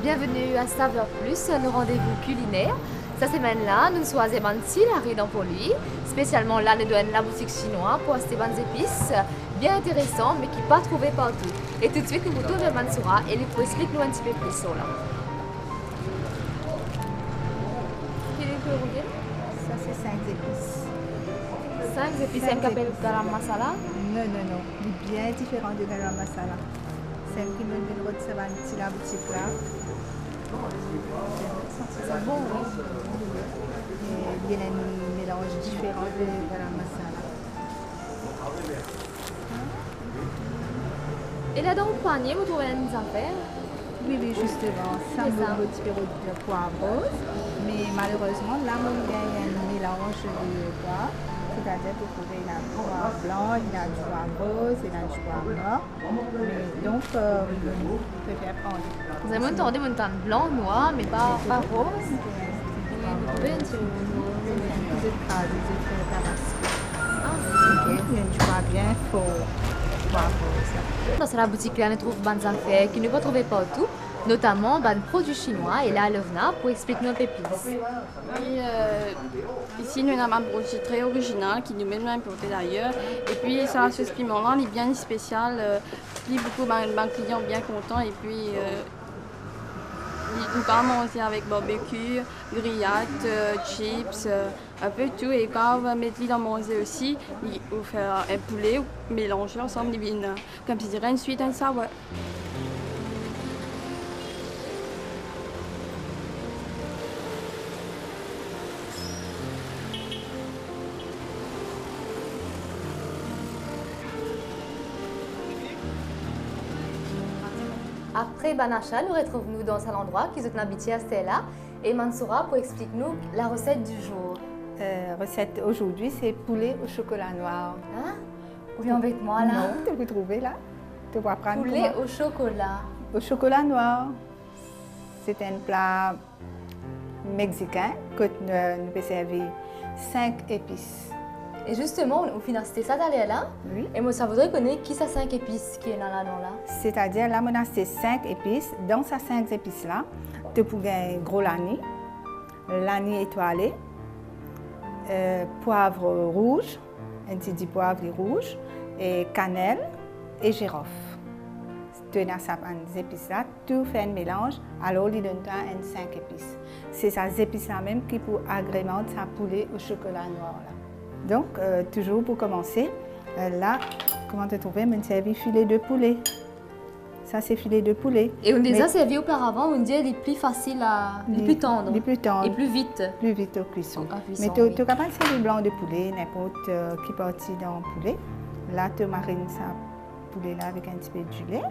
Bienvenue à Saveur Plus, le rendez-vous culinaire. Cette semaine-là, nous choisissons un petit larry dans pour lui. Spécialement là, nous donnons la boutique chinoise pour acheter des épices bien intéressantes mais qui ne pas trouver partout. Et tout de suite, nous retournons vers Mansoura et lui explique nous un petit peu plus sur là. Quel est le rouillé? Ça, c'est 5 épices. 5 épices, un appelle garam masala. Non, non, non. Il est bien différent du garam masala. C'est qui me donne votre savane la boutique là. C'est bon, oui. Et il y a un mélange différent de garam masala. Et là, dans le panier, vous trouvez une affaire? Oui, oui, justement. Ça me donne un petit peu de poivre rose. Mais malheureusement, là, il y a un mélange de poivre. C'est-à-dire que vous trouvez la poivre blanc, il y a du poivre rose, il y a du poivre noir. Mais donc, je préfère prendre. Vous avez entendu mon teint blanc, noir, mais pas rose. Vous trouvez un petit peu. Vous êtes crasé, vous êtes tabasco. Ok, il y a du poivre bien fort. Poivre rose. Dans la boutique, là, on trouve des affaires qui ne peut pas trouver partout, notamment des produits chinois. Et là, Lovna pour expliquer nos épices. Oui, ici, nous avons un produit très original qui nous met importé d'ailleurs. Et puis, ça, ce piment-là, il est bien spécial. Il y a beaucoup de clients bien contents. Et puis, nous pouvons manger avec barbecue, grillade, chips, un peu tout. Et quand on va mettre l'île à manger aussi, on fait un poulet mélangé ensemble, comme je dirais, une sweet and sour. Après Banacha, nous retrouvons dans cet endroit qui est habitué à Stella. Et Mansoura pour expliquer nous la recette du jour. Recette aujourd'hui, c'est poulet au chocolat noir. Hein? Viens avec moi là. Non, tu peux trouver là. Tu vas prendre Poulet au chocolat. Au chocolat noir. C'est un plat mexicain que nous peut servir 5 épices. Et justement, au final, c'était ça d'aller là. Oui. Et moi, ça voudrait connaître qui ça 5 épices qui est là, là. C'est-à-dire, là, on a ces 5 épices. Dans ces 5 épices-là, tu peux gagner gros l'ani étoilé, poivre rouge, un petit poivre rouge, et cannelle et girofle. Tu as ces épices-là, tu fais un mélange, alors il donne un 5 épices. C'est ces épices-là même qui peuvent agrémenter sa poulet au chocolat noir. Là. Donc, toujours pour commencer, là, comment te trouver un servi filet de poulet. Ça, c'est filet de poulet. Et on les a servis auparavant, on dit les plus faciles les plus tendres. Les plus tendres. Et plus vite. Plus vite au cuisson. Mais tu es capable de faire du blanc de poulet, n'importe qui partit dans le poulet. Là, tu marines ça poulet là avec un petit peu de lait.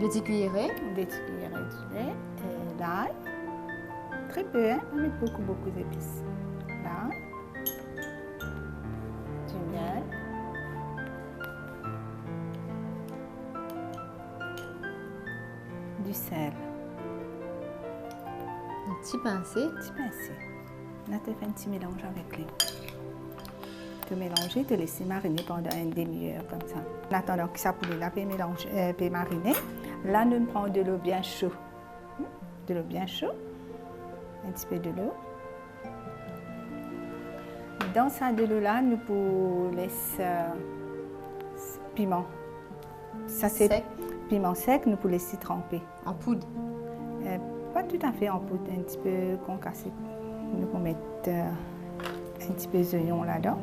Des petites cuillerées. Des petites cuillerées de lait. Et l'ail. Très peu, hein. On met beaucoup d'épices. Là. Du miel. Du sel. Un petit pincé. Un petit pincé. Là, tu fais un petit mélange avec lui. Tu mélanges, tu laisses mariner pendant une demi-heure comme ça. En attendant que ça poulet là peut mariner, là, nous prenons de l'eau bien chaude. De l'eau bien chaude. Un petit peu de l'eau. Dans ça de l'eau là, nous pouvons laisser piment. Ça c'est sec. Piment sec, nous pouvons laisser tremper. En poudre. Pas tout à fait en poudre, un petit peu concassé. Nous pouvons mettre un petit peu d'oignon là-dedans.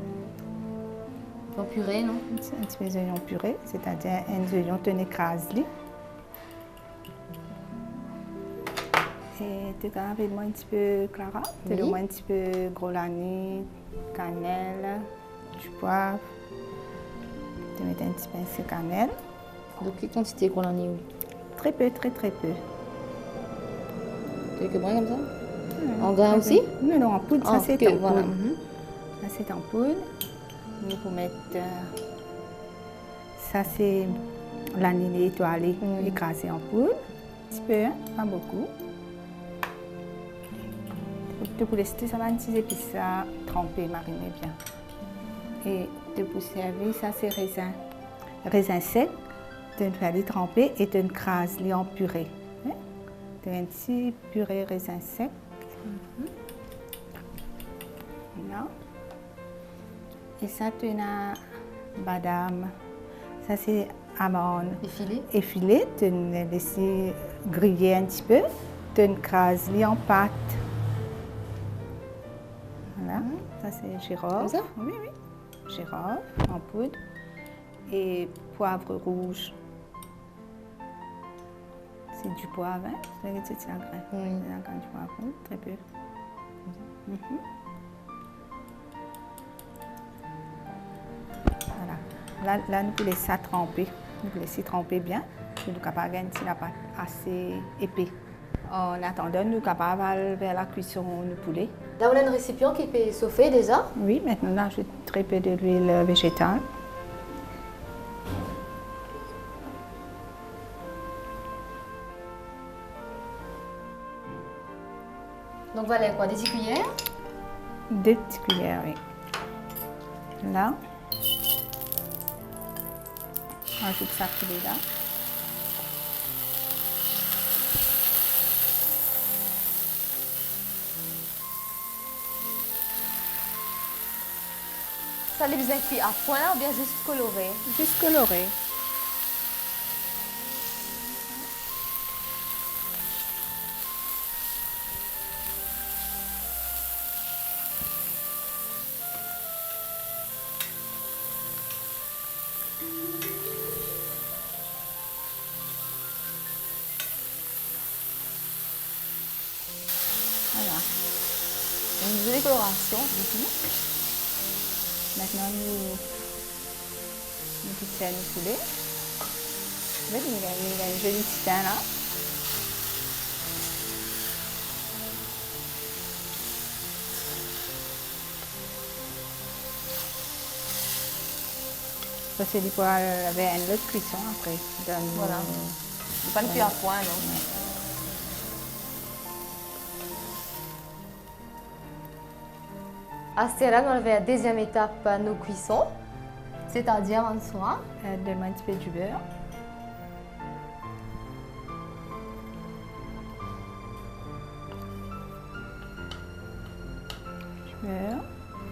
En purée, non? Un petit peu d'oignon purée, c'est-à-dire un oignon tu écrases. Et tu as avec moi un petit peu Clara, tu as un petit peu gros lani, cannelle, du poivre. Tu mets un petit pincé de cannelle. De quelle quantité qu'on en est où? Très peu, très peu. Quelques brins comme ça? En grains aussi? Non, non, en poudre, ça c'est en poudre. Voilà. Ça c'est en poudre. Nous pouvons mettre. Ça c'est l'anilé étoilé écrasé en poudre. Un petit peu, hein, pas beaucoup. Tu peux laisser ça, un petit épices là, tremper, mariner bien. Et tu peux servir, ça c'est raisin. Raisin sec, tu vas les tremper et tu crases les en purée. Hein? un petit purée raisin sec. Là. Et ça, tu as badam. Ça, c'est amande. Effilée. Tu les laisses griller un petit peu. Tu écrases en pâte. Voilà. Ça, c'est girofle. Comme ça? Oui. Girofle en poudre. Et poivre rouge. C'est du poivre, hein? C'est la graine. Oui. C'est la graine du poivre, très peu. Voilà. Là, nous pouvons laisser ça tremper. Nous pouvons laisser tremper bien. Nous sommes capables de garder la pâte assez épais. En attendant, nous sommes capables d'aller vers la cuisson du poulet. Là, on a un récipient qui est chauffé déjà. Oui, maintenant, on ajoute très peu d'huile végétale. Donc voilà quoi, des 10 cuillères. 2 petites cuillères, oui. Là. On ajoute ça poulet là. Ça les bien cuit à point ou bien juste coloré? Juste coloré. Voilà. Une jolie coloration. Maintenant, nous cuisons le poulet. Vous voyez, il y a une jolie petite teint là. Ça, c'est du poil avec une autre cuisson après. Voilà. C'est pas le cuit à point, non? Ouais. À ce là, on avait la deuxième étape à nos cuissons, c'est-à-dire en soi. Donne-moi un petit peu du beurre. Du beurre.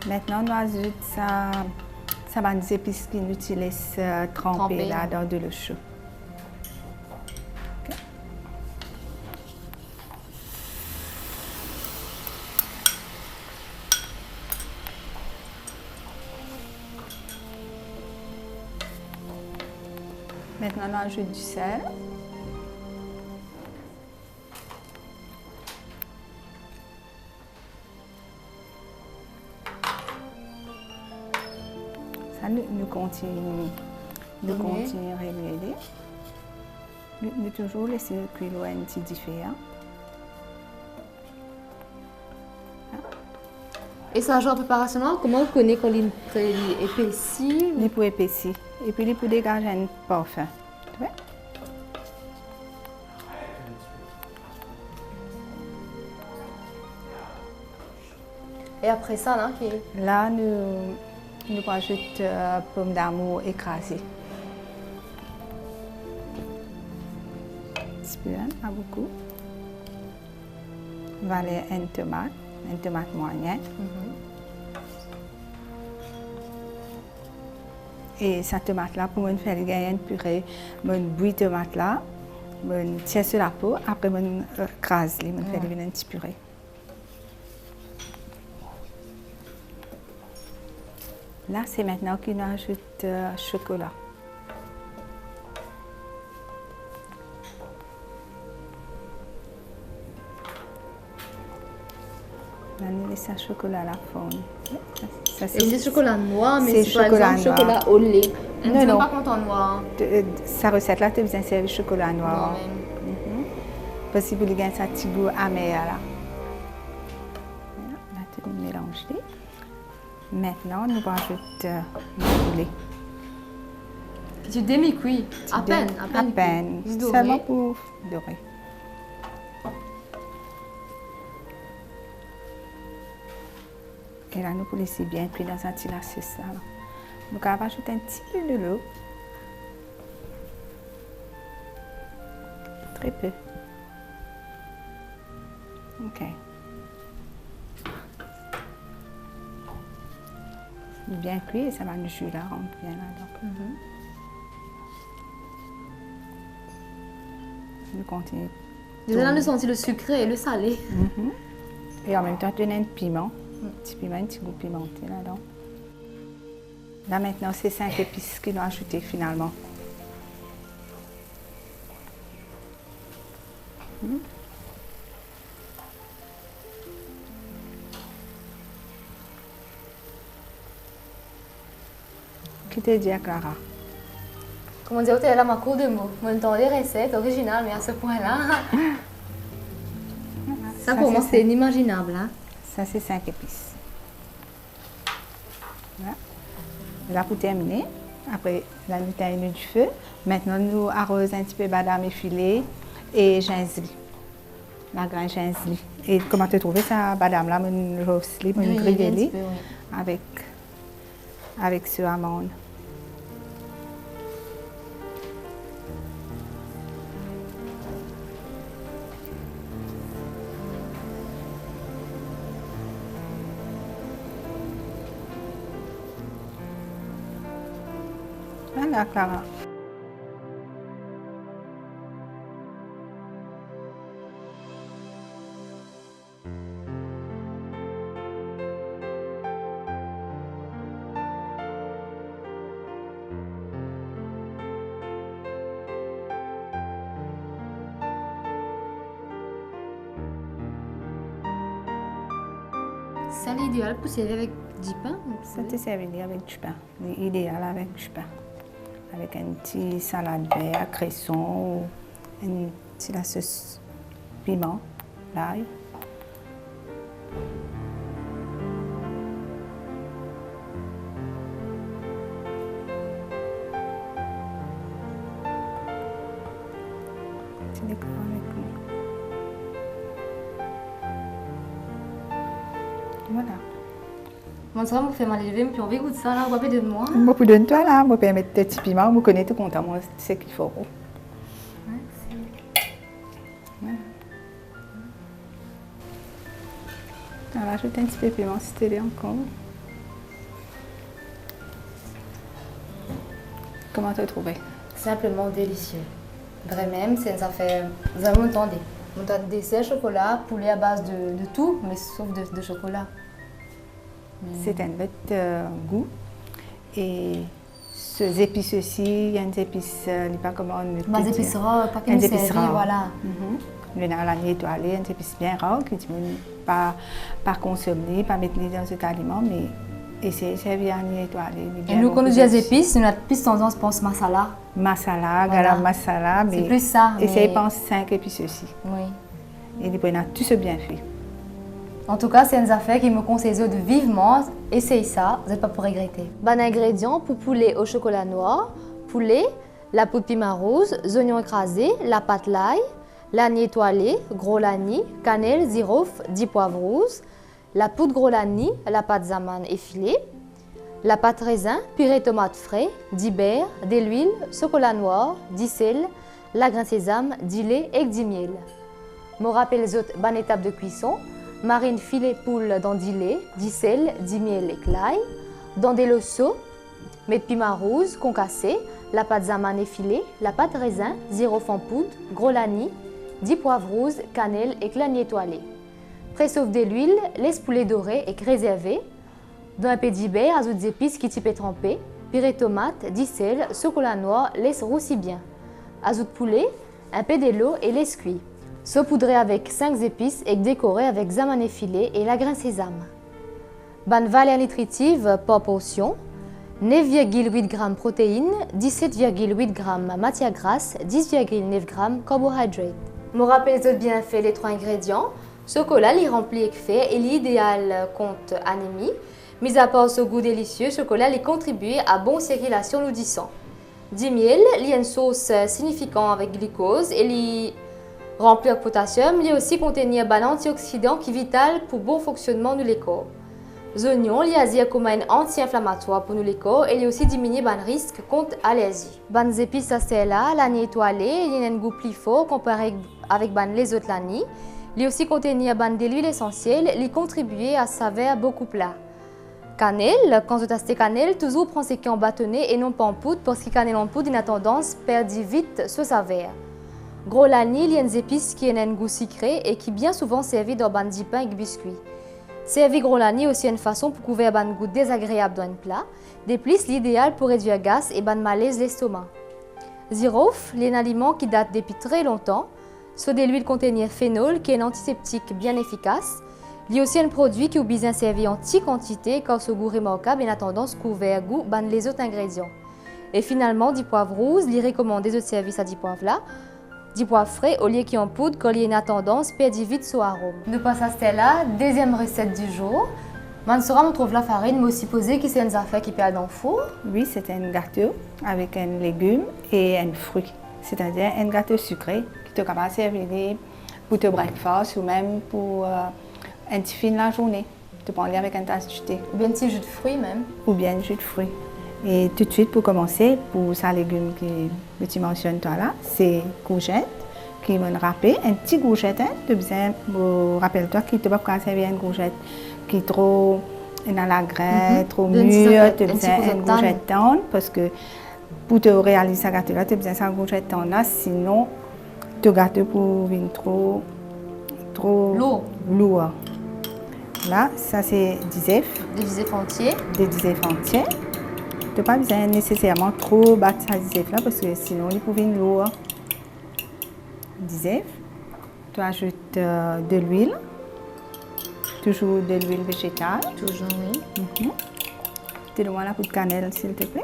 Maintenant, on ajoute ça va des épices qu'on utilise tremper là dans de l'eau chaude. Okay. Maintenant, on ajoute du sel. Ça, nous continuons à réguler. Nous toujours laisser cuire un petit différent. Et ça, genre préparation, comment on connaît quand il est épaissi? Il peut épaissir. Et puis, il peut dégager un parfum. Tu vois? Et après ça, là, qui est... Là, nous rajoutons pommes d'amour écrasées. Un petit peu, hein, pas beaucoup. On va aller une tomate moyenne. Et cette tomate-là, pour me faire gagner une purée, je bouille tomate là, je tire sur la peau, après je crase, je fais une petite purée. Là, c'est maintenant qu'on ajoute chocolat. On laisse le chocolat à la forme. C'est du chocolat noir, mais c'est par exemple chocolat au lait. Non. Pas contre en noir. Sa recette-là, tu as besoin de servir chocolat noir. Parce que vous avez un petit goût amer là. Là, tu mélanges. Maintenant, nous rajoutons le poulet. Tu demi-cuis, à peine. À peine, seulement pour dorer. Et là, nous pouvons laisser bien cuire dans un petit sauce. Nous allons rajouter un petit peu de l'eau. Très peu. OK. Il est bien cuit et ça va le jus là rentre bien là-dedans. Je continue. Vous allez sentir le sucré et le salé. Et en même temps, tu as un piment. Un petit piment, un petit goût pimenté là-dedans. Là maintenant, c'est 5 épices qu'ils ont ajouté finalement. Qui t'a dit à Clara? Comment dire, tu es là ma cour de mots. Moi, j'entends des recettes originales, mais à ce point-là, ça pour moi, c'est inimaginable. Hein? Ça, c'est 5 épices. Voilà. Là, pour terminer, après la nuit du feu, maintenant, nous arrosons un petit peu badam effilé et gingembre. La graine gingembre. Et comment tu as trouvé ça, badam là, mon roast, mon grillé avec ce amande. Voilà, Clara. C'est l'idéal pour servir avec du pain. Ça te servir avec du pain. L'idéal avec du pain. Avec un petit salade vert, cresson, ou une petite sauce piment, l'ail. Tu décores avec lui. Voilà. Moi, ça va me faire mal élevé, puis on va goûter ça là, on va pas de moi. Moi, pour donner toi là, moi, peux mettre des petits piments, moi, connais tout content, moi, c'est ce qu'il faut. Merci. Voilà. On va rajouter un petit peu de piment si tu l'as encore. Comment tu as trouvé? Simplement délicieux. Vraiment, ça fait. Vous avez m'entendez. On a dessert, chocolat, poulet à base de tout, mais sauf de chocolat. C'est un bête goût. Et ces épices aussi, il y a des épices, pas comment on dit. Des épices rares, pas qu'une série, voilà. Il y a l'année étoilée, des épices bien rares, qui ne pas consommer, pas mettre dans cet aliment, mais essayer de servir l'année étoilée. Et nous, quand on dit des épices, notre plus tendance pense masala. Masala, garam masala, mais c'est plus ça. Essayez de penser 5 épices aussi. Oui. Et il y a tout ce bien fait. En tout cas, c'est une affaire qui me conseille de vivement essayer ça, vous n'êtes pas pour regretter. Bon ingrédients pour poulet au chocolat noir, poulet, la poudre piment rose, oignons écrasés, la pâte l'ail, l'anis étoilé, gros l'anis, cannelle, girofle, 10 poivres rouges, la poudre gros l'anis, la pâte zamane effilée, la pâte raisin, purée tomate frais, 10 beurre, de l'huile, chocolat noir, 10 sel, la grain sésame, 10 lait et 10 miel. Je rappelle les autres bonnes étapes de cuisson. Marine filet poule dans 10 lait, 10 sel, 10 miel et clay. Dans des loceaux, mettre piment rouge, concassé, la pâte zamane effilée, la pâte raisin, girofle en poudre, gros l'anis, 10 poivres rouges, cannelle et l'anis étoilé. Préchauffe de l'huile, laisse poulet doré et réservé. Dans un peu d'hiver, ajoute des épices qui type trempé, purée tomate, 10 sel, chocolat noir, laisse roussi bien. Ajoute poulet, un peu de l'eau et laisse cuire. Saupoudrer avec 5 épices et décorer avec zamane effilé et la grain sésame. Bonne valeur nutritive par portion, 9,8 g protéines, 17,8 g matière grasse, 10,9 g carbohydrates. Je rappelle les autres bienfaits les 3 ingrédients. Chocolat, il remplit avec fait et l'idéal contre anémie. Mis à part ce goût délicieux, chocolat il contribue à bonne circulation du sang. 10 miel, il y a une sauce significante avec glucose et il rempli avec potassium, il aussi contenir un antioxydant qui est vital pour bon fonctionnement de corps. Les oignons, il y a comme un anti-inflammatoire pour nous corps et il aussi diminuer le risque contre allergie. Les épices à là, l'anis étoilé, il y a un goût plus fort comparé avec les autres l'anis. Il aussi contenir de l'huile essentielle, il contribue à saveur beaucoup plat. Cannelle, quand vous testez cannelle, toujours prends ce qui est en bâtonnet et non pas en poudre parce que cannelle en poudre a tendance à perdre vite ce saveur. Gros lani, il y a une épice qui a un goût sucré et qui bien souvent servi dans ban de pain et biscuits. Servir gros lani aussi une façon pour couvrir un goût désagréable dans un plat. De plus, l'idéal pour réduire gaz et ban malaise l'estomac. Girofle, c'est un aliment qui date depuis très longtemps. Soit de l'huile contenir phénol qui est un antiseptique bien efficace. Il y a aussi un produit qui est bien servi en petite quantité car ce goût remarquable et a tendance à couvrir goût ban les autres ingrédients. Et finalement, du poivre rouge, il recommande des autres services à du poivre là. Du poivre frais au lieu qui en poudre car il y a une tendance à perdre vite son arôme. Nous passons à Stella, deuxième recette du jour. Mansura, on trouve la farine, mais aussi posée qui c'est une affaire qui perd dans le four. Oui, c'est un gâteau avec un légume et un fruit. C'est-à-dire un gâteau sucré qui te capable de servir pour ton breakfast ou même pour un petit fin de la journée. Tu peux aller avec un tasse de thé. Ou bien un petit jus de fruits même. Ou bien un jus de fruits. Et tout de suite, pour commencer, pour ça légume que tu mentionnes toi là, c'est courgette qui vont râper. Un petit courgette, hein, tu besoin, rappelle-toi qu'il ne peut pas servir une courgette qui est trop dans la graisse, trop mûre. Tu as besoin d'une courgette tendre parce que pour te réaliser ce gâteau-là, tu as besoin d'une courgette tendre là, sinon ton gâteau peut venir trop lourd. Là, ça c'est des œufs. Des œufs entiers. Des œufs entiers. Tu n'as pas besoin nécessairement trop battre ces œufs là parce que sinon ils peuvent venir lourd. Des œufs. Tu ajoutes de l'huile. Toujours de l'huile végétale. Toujours, oui. Tu donnes la poudre de cannelle, s'il te plaît.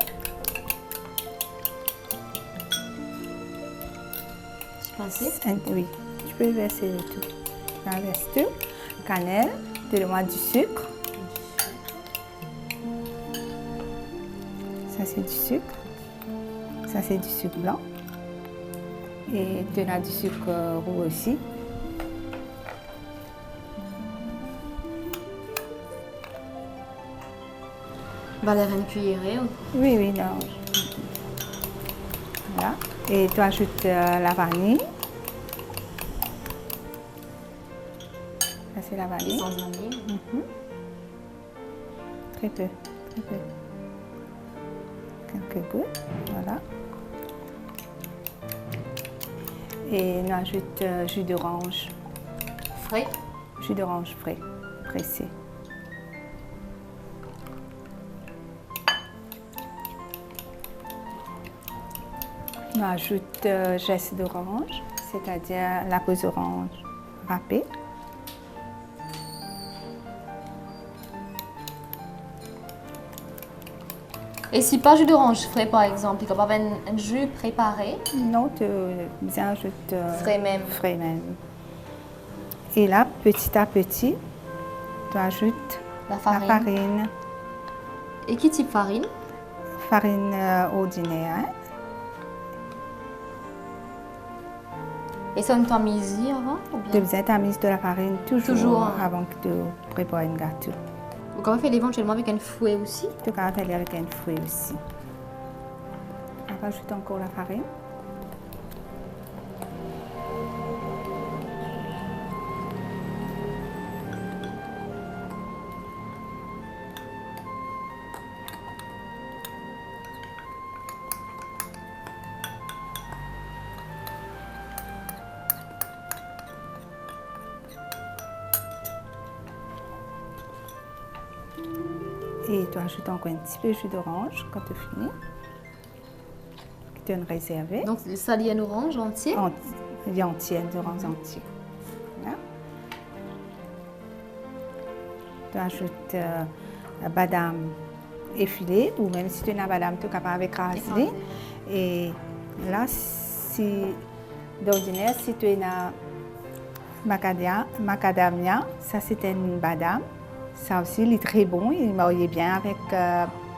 Je pensais. Oui, tu peux verser le tout. Tu verses tout. Cannelle. Tu donnes du sucre. Ça, c'est du sucre. Ça, c'est du sucre blanc. Et tu as du sucre roux aussi. Valère une cuillerée. Oui, non. Voilà. Et tu ajoutes la vanille. Ça, c'est la vanille. Essence vanille. Très peu. Quelques gouttes. Voilà. Et on ajoute jus d'orange. Frais. Jus d'orange frais, pressé. On ajoute geste d'orange, c'est-à-dire la peau d'orange râpée. Et si pas jus d'orange frais par exemple, il y a pas un jus préparé? Non, tu ajoutes frais même. Et là, petit à petit, tu ajoutes la farine. Et quel type de farine? Farine ordinaire. Et ça, on tamise avant? Tu besoin de tamiser de la farine toujours avant que tu prépares un gâteau. Vous pouvez faire éventuellement avec un fouet aussi? Tu peux faire avec un fouet aussi. On rajoute encore la farine. Et tu ajoutes encore un petit peu de jus d'orange quand tu finis. Tu as réservé. Donc, ça, il y a une orange entière? Il y a entière, une orange entière. Voilà. Tu ajoutes la badame effilée, ou même si tu as une badame, tu es capable d'écraser. Et là, d'ordinaire, si tu as une macadamia, ça c'est une badame. Ça aussi, il est très bon, il marie bien avec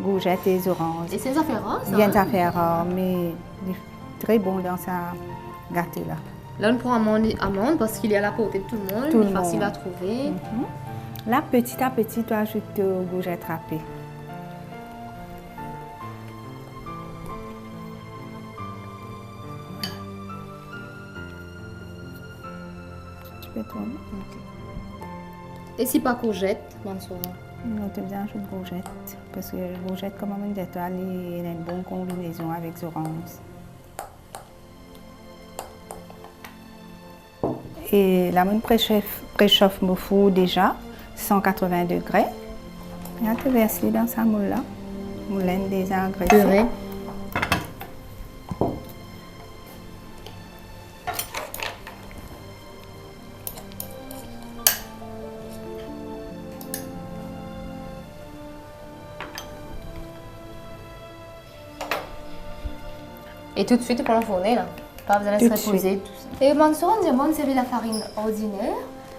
courgettes et oranges. Et c'est une affaire rare, ça? Il y a une affaire rare, mais il est très bon dans ce gâteau-là. Là, on prend amande parce qu'il est à la portée de tout le monde, il est facile à trouver. Là, petit à petit, tu ajoutes des courgettes râpées. peux tourner. Et si pas courgette, Mansoura? Non, tu bien jouer de courgette. Parce que courgette, comme on dit, il a une bonne combinaison avec les oranges. Et là, on préchauffe mon four déjà, 180 degrés. Et là, tu verses dans sa moule là. Moulin déjà engraissée. Et tout de suite, tu peux l'enfourner là. Pas besoin de se reposer. Tout ça. Et Mansoura, on dit servir la farine ordinaire.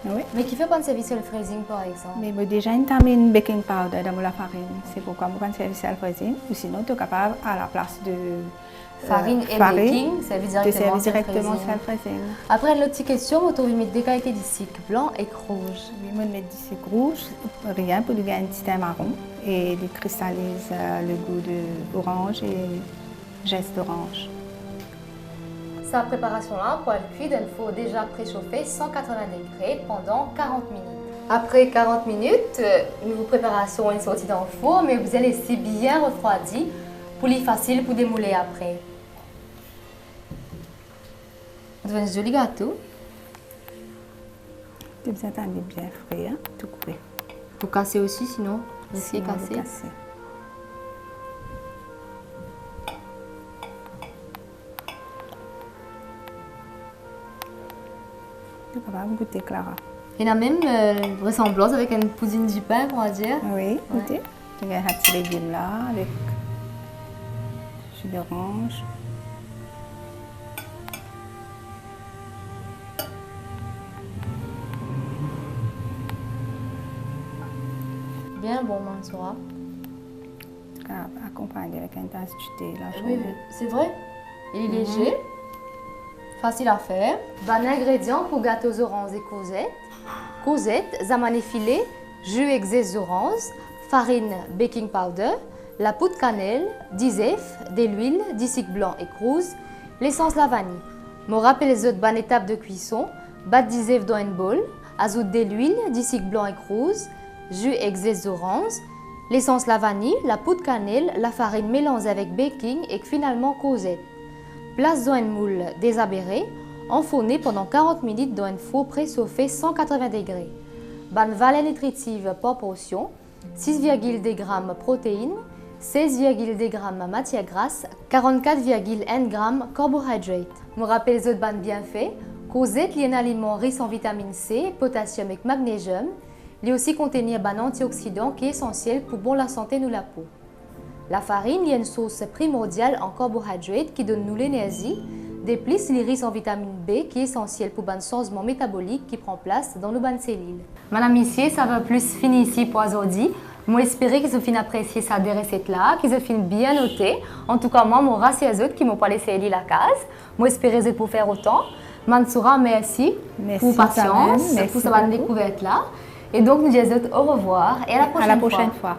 Oui. Mais qui fait pas de service sur le freezing par exemple? Mais bon, déjà, on a mis une baking powder dans la farine. C'est pourquoi on ne servir sur le freezing. Ou sinon, tu es capable, à la place de farine et baking, servir directement sur le freezing. Après, l'autre petite question, on va mettre des qualités d'ici, blanc et rouge. Oui, on met d'ici rouge, rien pour lui gagner un petit teint marron. Et il cristallise le goût d'orange et geste d'orange. Sa préparation-là, pour le cuire, il faut déjà préchauffer 180 degrés pendant 40 minutes. Après 40 minutes, notre préparation est sortie dans le four, mais vous allez laisser bien refroidi pour les facile pour démouler après. Vous avez un joli gâteau. Tu as besoin bien frais, hein, tout coupé. Vous cassez aussi, sinon, ici est cassé. Tu peux pas goûter, Clara. Il y a même ressemblance avec une poudine du pain, on va dire. Oui, goûtez. Tu as ces légumes là avec jus d'orange. Bien bon, Mansoura. Accompagné avec un tasse de thé. Oui, c'est vrai. Il est léger. Facile à faire. Bon ingrédient pour gâteaux aux oranges et courgettes. Courgettes, zamane filé, jus exés oranges, farine baking powder, la poudre cannelle, 10 œufs, de l'huile, 10 sucre blanc et rouge, l'essence la vanille. Je rappelle les autres bonnes étapes de cuisson. Battre 10 œufs dans une bowl, ajoute de l'huile, 10 sucre blanc et rouge, jus exés orange, l'essence la vanille, la poudre cannelle, la farine mélangée avec baking et finalement courgettes. Place dans une moule désabérée, enfournée pendant 40 minutes dans un four préchauffé 180 degrés. Bonne valeur nutritive par portion, 6,2 g protéines, 16,2 g matière grasse, 44,1 g carbohydrates. Je rappelle les autres bonnes bienfaits. Courgette est un aliment riche en vitamine C, potassium et magnésium. Il aussi contenir un antioxydant qui est essentiel pour la santé de la peau. La farine est une source primordiale en carbohydrates qui donne nous l'énergie. De plus, il est riche en vitamine B qui est essentielle pour un changement métabolique qui prend place dans nos bonnes cellules. Madame, messieurs, ça va plus finir ici pour aujourd'hui. Moi, j'espère qu'ils ont fini apprécier cette recette-là, qu'ils ont fini bien noter. En tout cas, moi, je remercie les autres qui m'ont pas laissé lire la case. Moi, j'espère qu'ils pour faire autant. Mansoura, merci pour patience, pour cette découverte-là. Et donc, nous disons au revoir et à la prochaine fois.